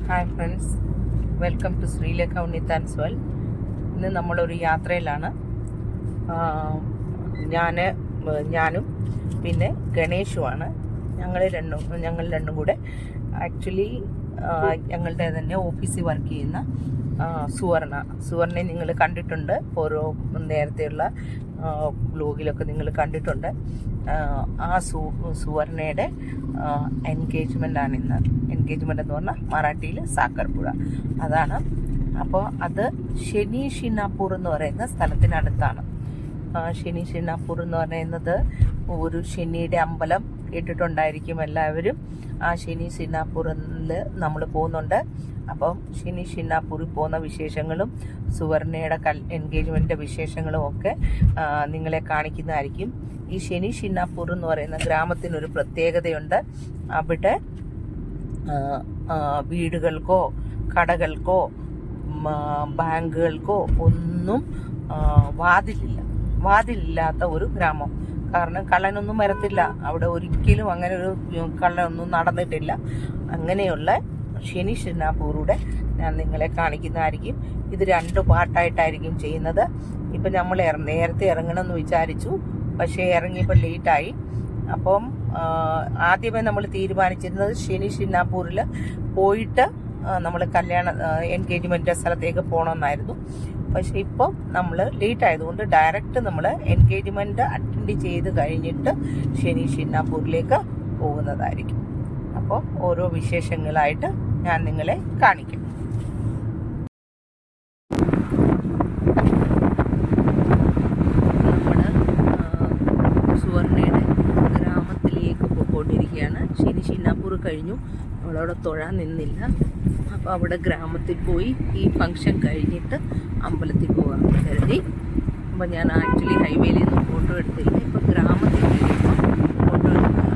Hi friends, welcome to Sreelekha Unnithan's world. ഇന്ന് നമ്മളൊരു യാത്രയിലാണ്. ഞാനും പിന്നെ ഗണേഷുമാണ്. ഞങ്ങൾ രണ്ടും കൂടെ ആക്ച്വലി ഞങ്ങളുടെ തന്നെ ഓഫീസിൽ വർക്ക് ചെയ്യുന്ന സുവർണയെ നിങ്ങൾ കണ്ടിട്ടുണ്ട്. ഓരോ നേരത്തെയുള്ള ബ്ലോഗിലൊക്കെ നിങ്ങൾ കണ്ടിട്ടുണ്ട്. ആ സുവർണയുടെ എൻഗേജ്മെൻ്റ് ആണ് ഇന്ന്. എൻഗേജ്മെൻ്റ് എന്ന് പറഞ്ഞാൽ മറാഠിയിൽ സാക്കർപുഴ അതാണ്. അപ്പോൾ അത് ശനി ഷിനാപൂർ എന്ന് പറയുന്ന സ്ഥലത്തിനടുത്താണ്. ശനി ഷിനാപൂർ എന്ന് പറയുന്നത് ഒരു ശനിയുടെ അമ്പലം കേട്ടിട്ടുണ്ടായിരിക്കും എല്ലാവരും. ആ ശനി ഷിനാപൂറിൽ നമ്മൾ പോകുന്നുണ്ട്. അപ്പം ശനി ഷിനാപൂരിൽ പോകുന്ന വിശേഷങ്ങളും സുവർണയുടെ എൻഗേജ്മെൻറ്റിൻ്റെ വിശേഷങ്ങളും ഒക്കെ നിങ്ങളെ കാണിക്കുന്നതായിരിക്കും. ഈ ശനി ഷിനാപൂർ എന്ന് പറയുന്ന ഗ്രാമത്തിനൊരു പ്രത്യേകതയുണ്ട്. അവിടെ വീടുകൾക്കോ കടകൾക്കോ ബാങ്കുകൾക്കോ ഒന്നും വാതിലില്ലാത്ത ഒരു ഗ്രാമം. കാരണം കള്ളനൊന്നും വരത്തില്ല അവിടെ. ഒരിക്കലും അങ്ങനെ ഒരു കള്ളനൊന്നും നടന്നിട്ടില്ല. അങ്ങനെയുള്ള ശനി ഷിനാപൂറുടെ ഞാൻ നിങ്ങളെ കാണിക്കുന്നതായിരിക്കും. ഇത് 2 പാർട്ടായിട്ടായിരിക്കും ചെയ്യുന്നത്. ഇപ്പം നമ്മൾ നേരത്തെ ഇറങ്ങണമെന്ന് വിചാരിച്ചു, പക്ഷേ ഇറങ്ങിയപ്പോൾ ലേറ്റായി. അപ്പം ആദ്യമേ നമ്മൾ തീരുമാനിച്ചിരുന്നത് ശനി ഷിനാപൂരിൽ പോയിട്ട് നമ്മൾ എൻഗേജ്മെൻ്റ് സ്ഥലത്തേക്ക് പോകണമെന്നായിരുന്നു. പക്ഷേ ഇപ്പോൾ നമ്മൾ ലേറ്റ് ആയതുകൊണ്ട് ഡയറക്റ്റ് നമ്മൾ എൻഗേജ്മെൻറ്റ് അറ്റൻഡ് ചെയ്ത് കഴിഞ്ഞിട്ട് ശനി ഷിനാപൂരിലേക്ക് പോകുന്നതായിരിക്കും. അപ്പോൾ ഓരോ വിശേഷങ്ങളായിട്ട് ഞാൻ നിങ്ങളെ കാണിക്കാം. സുവർണയുടെ ഗ്രാമത്തിലേക്ക് പോയിക്കൊണ്ടിരിക്കുകയാണ്. ശനി ഷിനാപൂർ കഴിഞ്ഞു, അവളവിടെ തൊഴാൻ നിന്നില്ല. അപ്പോൾ അവിടെ ഗ്രാമത്തിൽ പോയി ഈ ഫംഗ്ഷൻ കഴിഞ്ഞിട്ട് അമ്പലത്തിൽ പോകാമെന്ന് കരുതി. അപ്പോൾ ഞാൻ ആക്ച്വലി ഹൈവേയിൽ നിന്ന് ഫോട്ടോ എടുത്തില്ല. ഇപ്പോൾ ഗ്രാമത്തിൽ ഫോട്ടോ എടുക്കുക.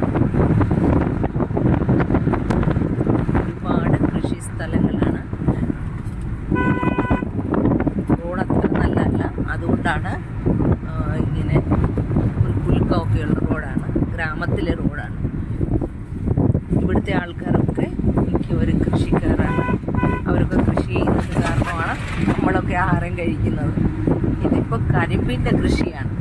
ഒരുപാട് കൃഷി സ്ഥലങ്ങളാണ്. റോഡ് അത്ര നല്ലതല്ല, അതുകൊണ്ടാണ് ഇങ്ങനെ ഒരു കുലുക്കമൊക്കെയുള്ള റോഡാണ്. ഗ്രാമത്തിലെ റോഡാണ്. ഇവിടുത്തെ ആൾക്കാരൊക്കെ മിക്കവരും കൃഷിക്കാരാണ്. അവരൊക്കെ കൃഷി ചെയ്യുന്നത് കാരണമാണ് നമ്മളൊക്കെ ആഹാരം കഴിക്കുന്നത്. ഇതിപ്പോൾ കരിമ്പിൻ്റെ കൃഷിയാണ്.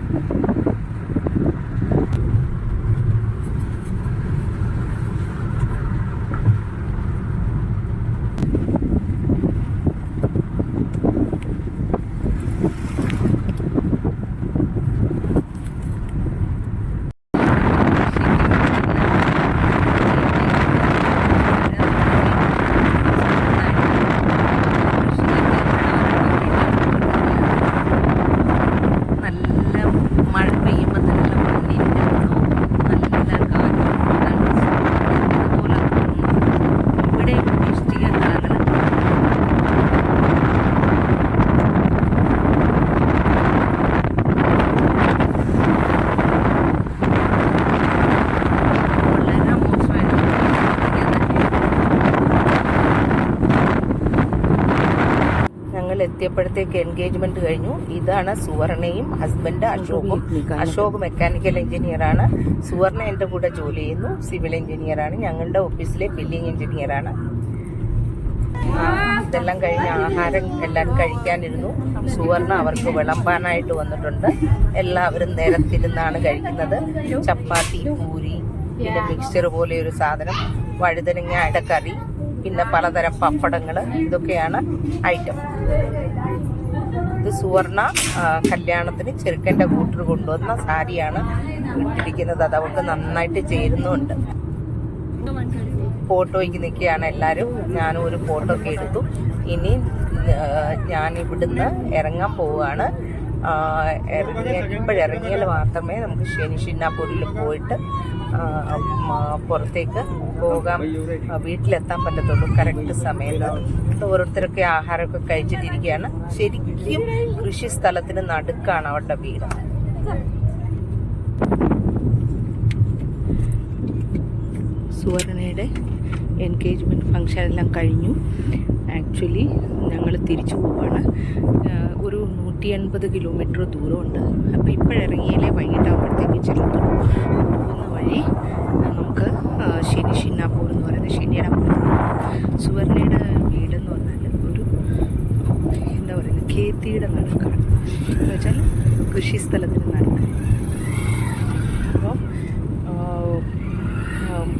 എത്തിയപ്പോഴത്തേക്ക് എൻഗേജ്മെന്റ് കഴിഞ്ഞു. ഇതാണ് സുവർണയും ഹസ്ബൻഡ് അശോക് മെക്കാനിക്കൽ എഞ്ചിനീയറാണ്. സുവർണ എൻ്റെ കൂടെ ജോലി ചെയ്യുന്നു, സിവിൽ എഞ്ചിനീയറാണ്. ഞങ്ങളുടെ ഓഫീസിലെ ബില്ലിംഗ് എഞ്ചിനീയറാണ്. ഇതെല്ലാം കഴിഞ്ഞ് ആഹാരം എല്ലാവരും കഴിക്കാനിരുന്നു. സുവർണ അവർക്ക് വിളമ്പാനായിട്ട് വന്നിട്ടുണ്ട്. എല്ലാവരും നിരത്തിരുന്നാണ് കഴിക്കുന്നത്. ചപ്പാത്തി, പൂരി, പിന്നെ മിക്സ്ചർ പോലെ ഒരു സാധനം, വഴുതനങ്ങയുടെ കറി, പിന്നെ പലതരം പപ്പടങ്ങൾ, ഇതൊക്കെയാണ് ഐറ്റം. ഇത് സുവർണ കല്യാണത്തിന് ചെറുക്കൻ്റെ കൂട്ടർ കൊണ്ടുവന്ന സാരിയാണ് ഇട്ടിരിക്കുന്നത്. അത് അവർക്ക് നന്നായിട്ട് ചേരുന്നുണ്ട്. ഫോട്ടോയ്ക്ക് നിൽക്കുകയാണ് എല്ലാവരും. ഞാനും ഒരു ഫോട്ടോ ഒക്കെ എടുത്തു. ഇനി ഞാൻ ഇവിടുന്ന് ഇറങ്ങാൻ പോവുകയാണ്. ഇപ്പോഴിറങ്ങിയാൽ മാത്രമേ നമുക്ക് ശനി ഷിനാപൂരിൽ പോയിട്ട് പുറത്തേക്ക് പോകാൻ വീട്ടിലെത്താൻ പറ്റത്തുള്ളൂ കറക്റ്റ് സമയത്ത്. ഓരോരുത്തരൊക്കെ ആഹാരമൊക്കെ കഴിച്ചിട്ടിരിക്കുകയാണ്. ശരിക്കും കൃഷി സ്ഥലത്തിന് നടുക്കാണ് അവരുടെ വീട്. സുവർണയുടെ എൻഗേജ്മെൻറ്റ് ഫംഗ്ഷൻ എല്ലാം കഴിഞ്ഞു. ആക്ച്വലി ഞങ്ങൾ തിരിച്ചു പോവുകയാണ്. ഒരു 180 കിലോമീറ്റർ ദൂരമുണ്ട്. അപ്പോൾ ഇപ്പോഴിറങ്ങിയാലേ വൈകിട്ടാകുമ്പോഴത്തേക്ക് ചെല്ലത്തുള്ളൂ. പോകുന്ന വഴി നമുക്ക് ശനി ഷിനാപൂർ എന്ന് പറയുന്നത് ശനിയുടെ സുവർണയുടെ പരുത്തിയുടെ നടുക്കാണ്, എന്ന് വെച്ചാൽ കൃഷിസ്ഥലത്തിന് നടുക്ക്. അപ്പോൾ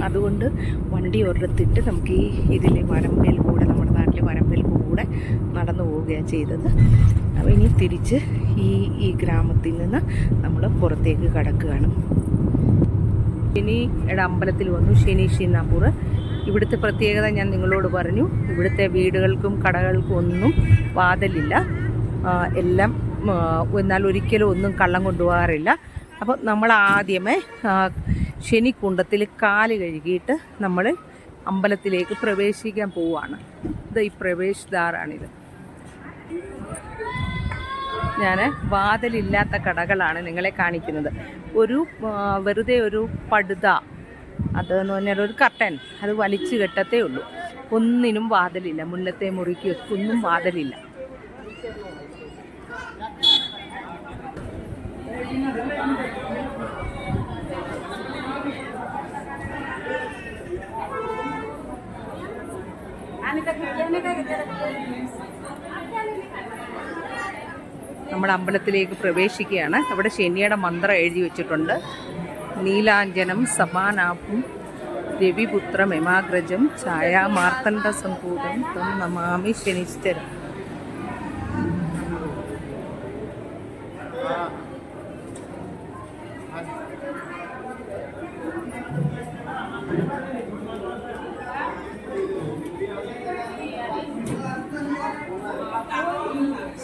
അതുകൊണ്ട് വണ്ടി ഒരിടത്തിട്ട് നമുക്ക് ഇതിലെ വരമ്പേൽ കൂടെ, നമ്മുടെ നാട്ടിലെ വരമ്പേൽ കൂടെ നടന്നു പോവുകയാണ് ചെയ്തത്. അപ്പോൾ ഇനി തിരിച്ച് ഈ ഗ്രാമത്തിൽ നിന്ന് നമ്മൾ പുറത്തേക്ക് കടക്കുകയാണ്. ശനിയുടെ അമ്പലത്തിൽ വന്നു, ശനി ഷിനാപൂർ. ഇവിടുത്തെ പ്രത്യേകത ഞാൻ നിങ്ങളോട് പറഞ്ഞു. ഇവിടുത്തെ വീടുകൾക്കും കടകൾക്കും ഒന്നും വാതിലില്ല, എല്ലാം. എന്നാൽ ഒരിക്കലും ഒന്നും കള്ളം കൊണ്ടുപോകാറില്ല. അപ്പോൾ നമ്മൾ ആദ്യമേ ശനിക്കുണ്ടത്തിൽ കാല് കഴുകിയിട്ട് നമ്മൾ അമ്പലത്തിലേക്ക് പ്രവേശിക്കാൻ പോവുകയാണ്. ഇത് ഈ പ്രവേശദ്വാരാണിത്. ഞാൻ വാതിലില്ലാത്ത കടകളാണ് നിങ്ങളെ കാണിക്കുന്നത്. വെറുതെ ഒരു പടുത, അതെന്ന് പറഞ്ഞാൽ ഒരു കർട്ടൻ, അത് വലിച്ചു കെട്ടത്തേ ഉള്ളൂ. ഒന്നിനും വാതിലില്ല, മുന്നത്തെ മുറിക്ക് ഒന്നും വാതിലില്ല. നമ്മുടെ അമ്പലത്തിലേക്ക് പ്രവേശിക്കുകയാണ്. അവിടെ ശനിയുടെ മന്ത്രം എഴുതി വെച്ചിട്ടുണ്ട്. നീലാഞ്ജനം സമാനാഭം രവിപുത്രമെമാഗ്രജം ഛായാമാർത്തണ്ഡ സംഭൂതം തം നമാമി ശനിശ്ചരം.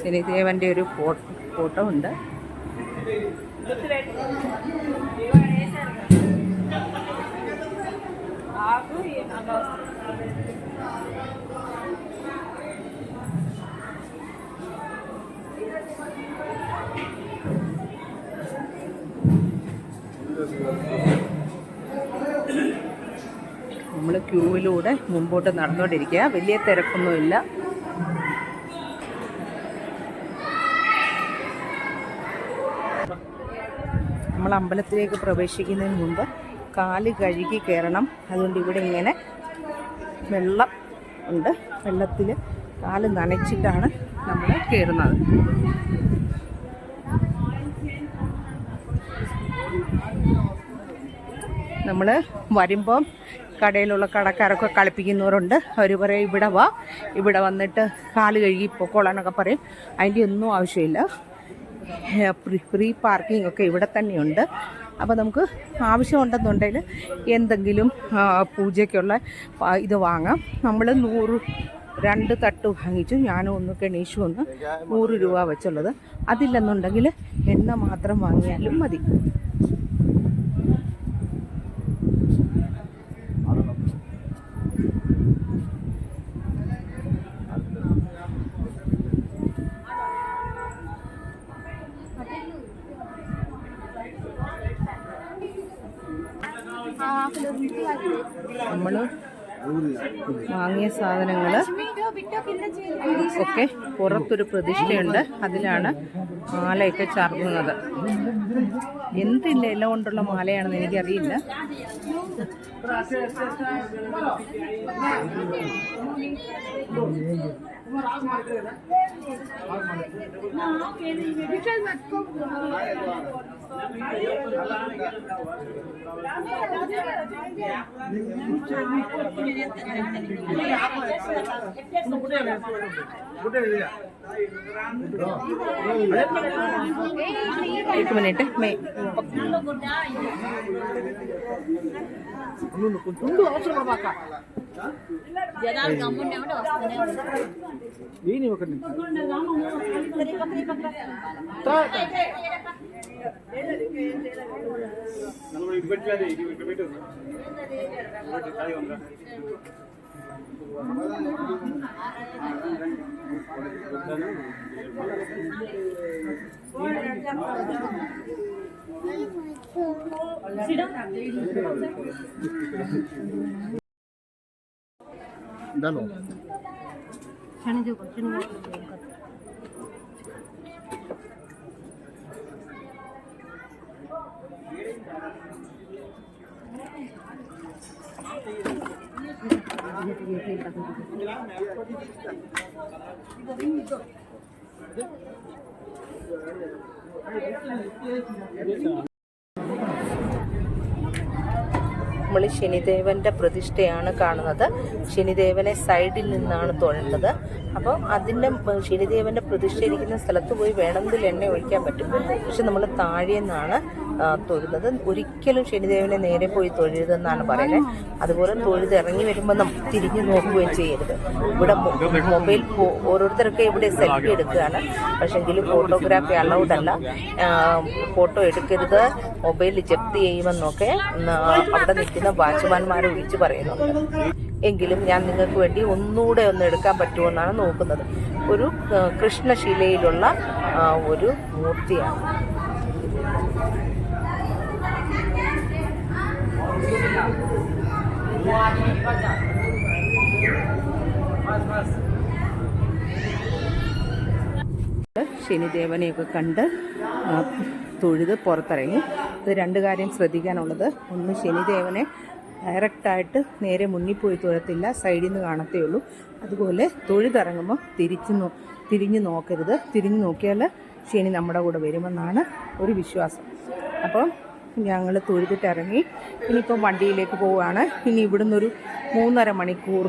ശനിദേവൻ്റെ ഒരു ഫോട്ടോ ഉണ്ട്. നമ്മൾ ക്യൂവിലൂടെ മുമ്പോട്ട് നടന്നുകൊണ്ടിരിക്കുക. വലിയ തിരക്കൊന്നുമില്ല. നമ്മൾ അമ്പലത്തിലേക്ക് പ്രവേശിക്കുന്നതിന് മുമ്പ് കാല് കഴുകി കയറണം. അതുകൊണ്ട് ഇവിടെ ഇങ്ങനെ വെള്ളം ഉണ്ട്. വെള്ളത്തിൽ കാല് നനച്ചിട്ടാണ് നമ്മൾ കയറുന്നത്. നമ്മൾ വരുമ്പം കടയിലുള്ള കടക്കാരൊക്കെ കളിപ്പിക്കുന്നവരുണ്ട്. അവർ പറയും ഇവിടെ വാ, ഇവിടെ വന്നിട്ട് കാല് കഴുകി പൊക്കോളാനൊക്കെ പറയും. അതിൻ്റെ ഒന്നും ആവശ്യമില്ല. ഫ്രീ പാർക്കിംഗ് ഒക്കെ ഇവിടെ തന്നെയുണ്ട്. അപ്പോൾ നമുക്ക് ആവശ്യമുണ്ടെന്നുണ്ടെങ്കിൽ എന്തെങ്കിലും പൂജയ്ക്കുള്ള ഇത് വാങ്ങാം. നമ്മൾ 2 തട്ട് വാങ്ങിച്ചു. ഞാനും ഒന്ന് ഗണേഷും ഒന്ന് 100 രൂപ വെച്ചുള്ളത്. അതില്ലെന്നുണ്ടെങ്കിൽ എണ്ണ മാത്രം വാങ്ങിയാലും മതി. നമ്മൾ വാങ്ങിയ സാധനങ്ങൾ ഒക്കെ പുറത്തൊരു പ്രതിഷ്ഠയുണ്ട്. അതിലാണ് മാലയൊക്കെ ചാർത്തുന്നത്. എന്തില്ല ഇല കൊണ്ടുള്ള മാലയാണെന്ന് എനിക്കറിയില്ല. एक मिनट मैं Dalo. നമ്മൾ ശനിദേവൻ്റെ പ്രതിഷ്ഠയാണ് കാണുന്നത്. ശനിദേവനെ സൈഡിൽ നിന്നാണ് തൊഴേണ്ടത്. അപ്പോൾ അതിൻ്റെ ശനിദേവൻ്റെ പ്രതിഷ്ഠ ഇരിക്കുന്ന സ്ഥലത്ത് പോയി വേണമെങ്കിൽ എണ്ണ ഒഴിക്കാൻ പറ്റും. പക്ഷെ നമ്മൾ താഴെ നിന്നാണ് തൊഴുന്നത്. ഒരിക്കലും ശനിദേവനെ നേരെ പോയി തൊഴരുതെന്നാണ് പറയുന്നത്. അതുപോലെ തൊഴുത് ഇറങ്ങി വരുമ്പോൾ നമ്മൾ തിരിഞ്ഞു നോക്കുകയും ചെയ്യരുത്. ഇവിടെ മൊബൈൽ ഓരോരുത്തരൊക്കെ ഇവിടെ സെൽഫി എടുക്കുകയാണ്. പക്ഷെങ്കിലും ഫോട്ടോഗ്രാഫി അലൗഡ് അല്ല. ഫോട്ടോ എടുക്കരുത്, മൊബൈൽ ജപ്തി ചെയ്യുമെന്നൊക്കെ അവിടെ നിൽക്കുന്ന വാച്ച്മാൻമാരെ വിളിച്ച് പറയുന്നുണ്ട്. എങ്കിലും ഞാൻ നിങ്ങൾക്ക് വേണ്ടി ഒന്നുകൂടെ ഒന്ന് എടുക്കാൻ പറ്റുമെന്നാണ് നോക്കുന്നത്. ഒരു കൃഷ്ണശിലയിലുള്ള ഒരു മൂർത്തിയാണ്. ശനിദേവനെയൊക്കെ കണ്ട് തൊഴുത് പുറത്തിറങ്ങി. ഇത് രണ്ട് കാര്യം ശ്രദ്ധിക്കാനുള്ളത്. ഒന്ന്, ശനിദേവനെ ഡയറക്റ്റായിട്ട് നേരെ മുന്നിൽ പോയി തൊഴത്തില്ല, സൈഡിൽ നിന്ന് കാണത്തേ ഉള്ളൂ. അതുപോലെ തൊഴുതിറങ്ങുമ്പോൾ തിരിഞ്ഞു നോക്കരുത്. തിരിഞ്ഞു നോക്കിയാൽ ശനി നമ്മുടെ കൂടെ വരുമെന്നാണ് ഒരു വിശ്വാസം. അപ്പം ഞങ്ങൾ തൊഴുതിട്ടിറങ്ങി. ഇനിയിപ്പം വണ്ടിയിലേക്ക് പോവുകയാണ്. ഇനി ഇവിടുന്ന് ഒരു 3.5 മണിക്കൂർ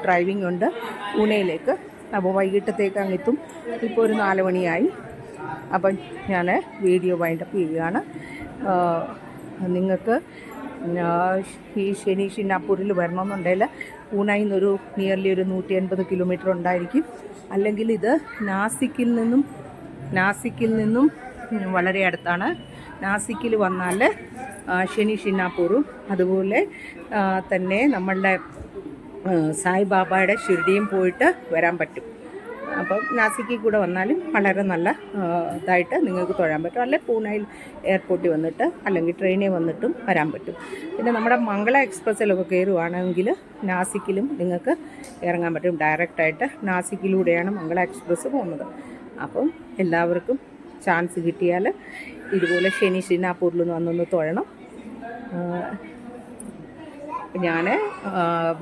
ഡ്രൈവിംഗ് ഉണ്ട് പൂനെയിലേക്ക്. അപ്പോൾ വൈകിട്ടത്തേക്ക് അങ്ങെത്തും. ഇപ്പോൾ ഒരു 4 മണിയായി. അപ്പം ഞാൻ വീഡിയോ വൈൻഡപ്പ് ചെയ്യുകയാണ്. നിങ്ങൾക്ക് ഈ ശനി ഷിനാപൂരിൽ വരണമെന്നുണ്ടെങ്കിൽ പൂനെയിൽ നിന്നൊരു നിയർലി ഒരു 180 കിലോമീറ്റർ ഉണ്ടായിരിക്കും. അല്ലെങ്കിൽ ഇത് നാസിക്കിൽ നിന്നും വളരെ അടുത്താണ്. നാസിക്കിൽ വന്നാൽ ശനി ഷിനാപൂറും അതുപോലെ തന്നെ നമ്മളുടെ സായിബാബയുടെ ഷിർഡിയും പോയിട്ട് വരാൻ പറ്റും. അപ്പം നാസിക്കിൽ കൂടെ വന്നാലും വളരെ നല്ല ഇതായിട്ട് നിങ്ങൾക്ക് തൊഴാൻ പറ്റും. അല്ലെങ്കിൽ പൂനെയിൽ എയർപോർട്ടിൽ വന്നിട്ട് അല്ലെങ്കിൽ ട്രെയിനിൽ വന്നിട്ടും വരാൻ പറ്റും. പിന്നെ നമ്മുടെ മംഗള എക്സ്പ്രസ്സിലൊക്കെ കയറുവാണെങ്കിൽ നാസിക്കിലും നിങ്ങൾക്ക് ഇറങ്ങാൻ പറ്റും. ഡയറക്റ്റായിട്ട് നാസിക്കിലൂടെയാണ് മംഗള എക്സ്പ്രസ് പോകുന്നത്. അപ്പം എല്ലാവർക്കും ചാൻസ് കിട്ടിയാൽ ഇതുപോലെ ശനി ഷിനാപൂരിലൊന്ന് വന്നൊന്ന് തൊഴണം. ഞാൻ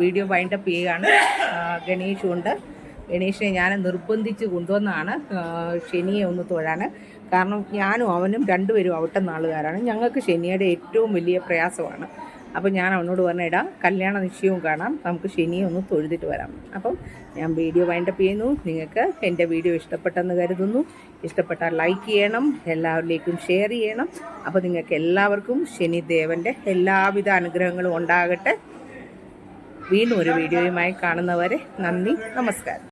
വീഡിയോ വൈൻഡപ്പ് ചെയ്യുകയാണ്. ഗണേഷുണ്ട്. ഗണേഷിനെ ഞാൻ നിർബന്ധിച്ച് കൊണ്ടുവന്നാണ് ശനിയെ ഒന്ന് തൊഴാൻ. കാരണം ഞാനും അവനും രണ്ടുപേരും അവിട്ട നാളുകാരാണ്. ഞങ്ങൾക്ക് ശനിയുടെ ഏറ്റവും വലിയ പ്രയാസമാണ്. അപ്പോൾ ഞാൻ അവനോട് പറഞ്ഞിടാം, കല്യാണ നിശ്ചയവും കാണാം, നമുക്ക് ശനിയെ ഒന്ന് തൊഴുതിട്ട് വരാം. അപ്പം ഞാൻ വീഡിയോ വൈൻഡപ്പ് ചെയ്യുന്നു. നിങ്ങൾക്ക് എൻ്റെ വീഡിയോ ഇഷ്ടപ്പെട്ടെന്ന് കരുതുന്നു. ഇഷ്ടപ്പെട്ടാൽ ലൈക്ക് ചെയ്യണം, എല്ലാവരിലേക്കും ഷെയർ ചെയ്യണം. അപ്പോൾ നിങ്ങൾക്ക് എല്ലാവർക്കും ശനിദേവൻ്റെ എല്ലാവിധ അനുഗ്രഹങ്ങളും ഉണ്ടാകട്ടെ. വീണ്ടും ഒരു വീഡിയോയുമായി കാണുന്നവരെ നന്ദി, നമസ്കാരം.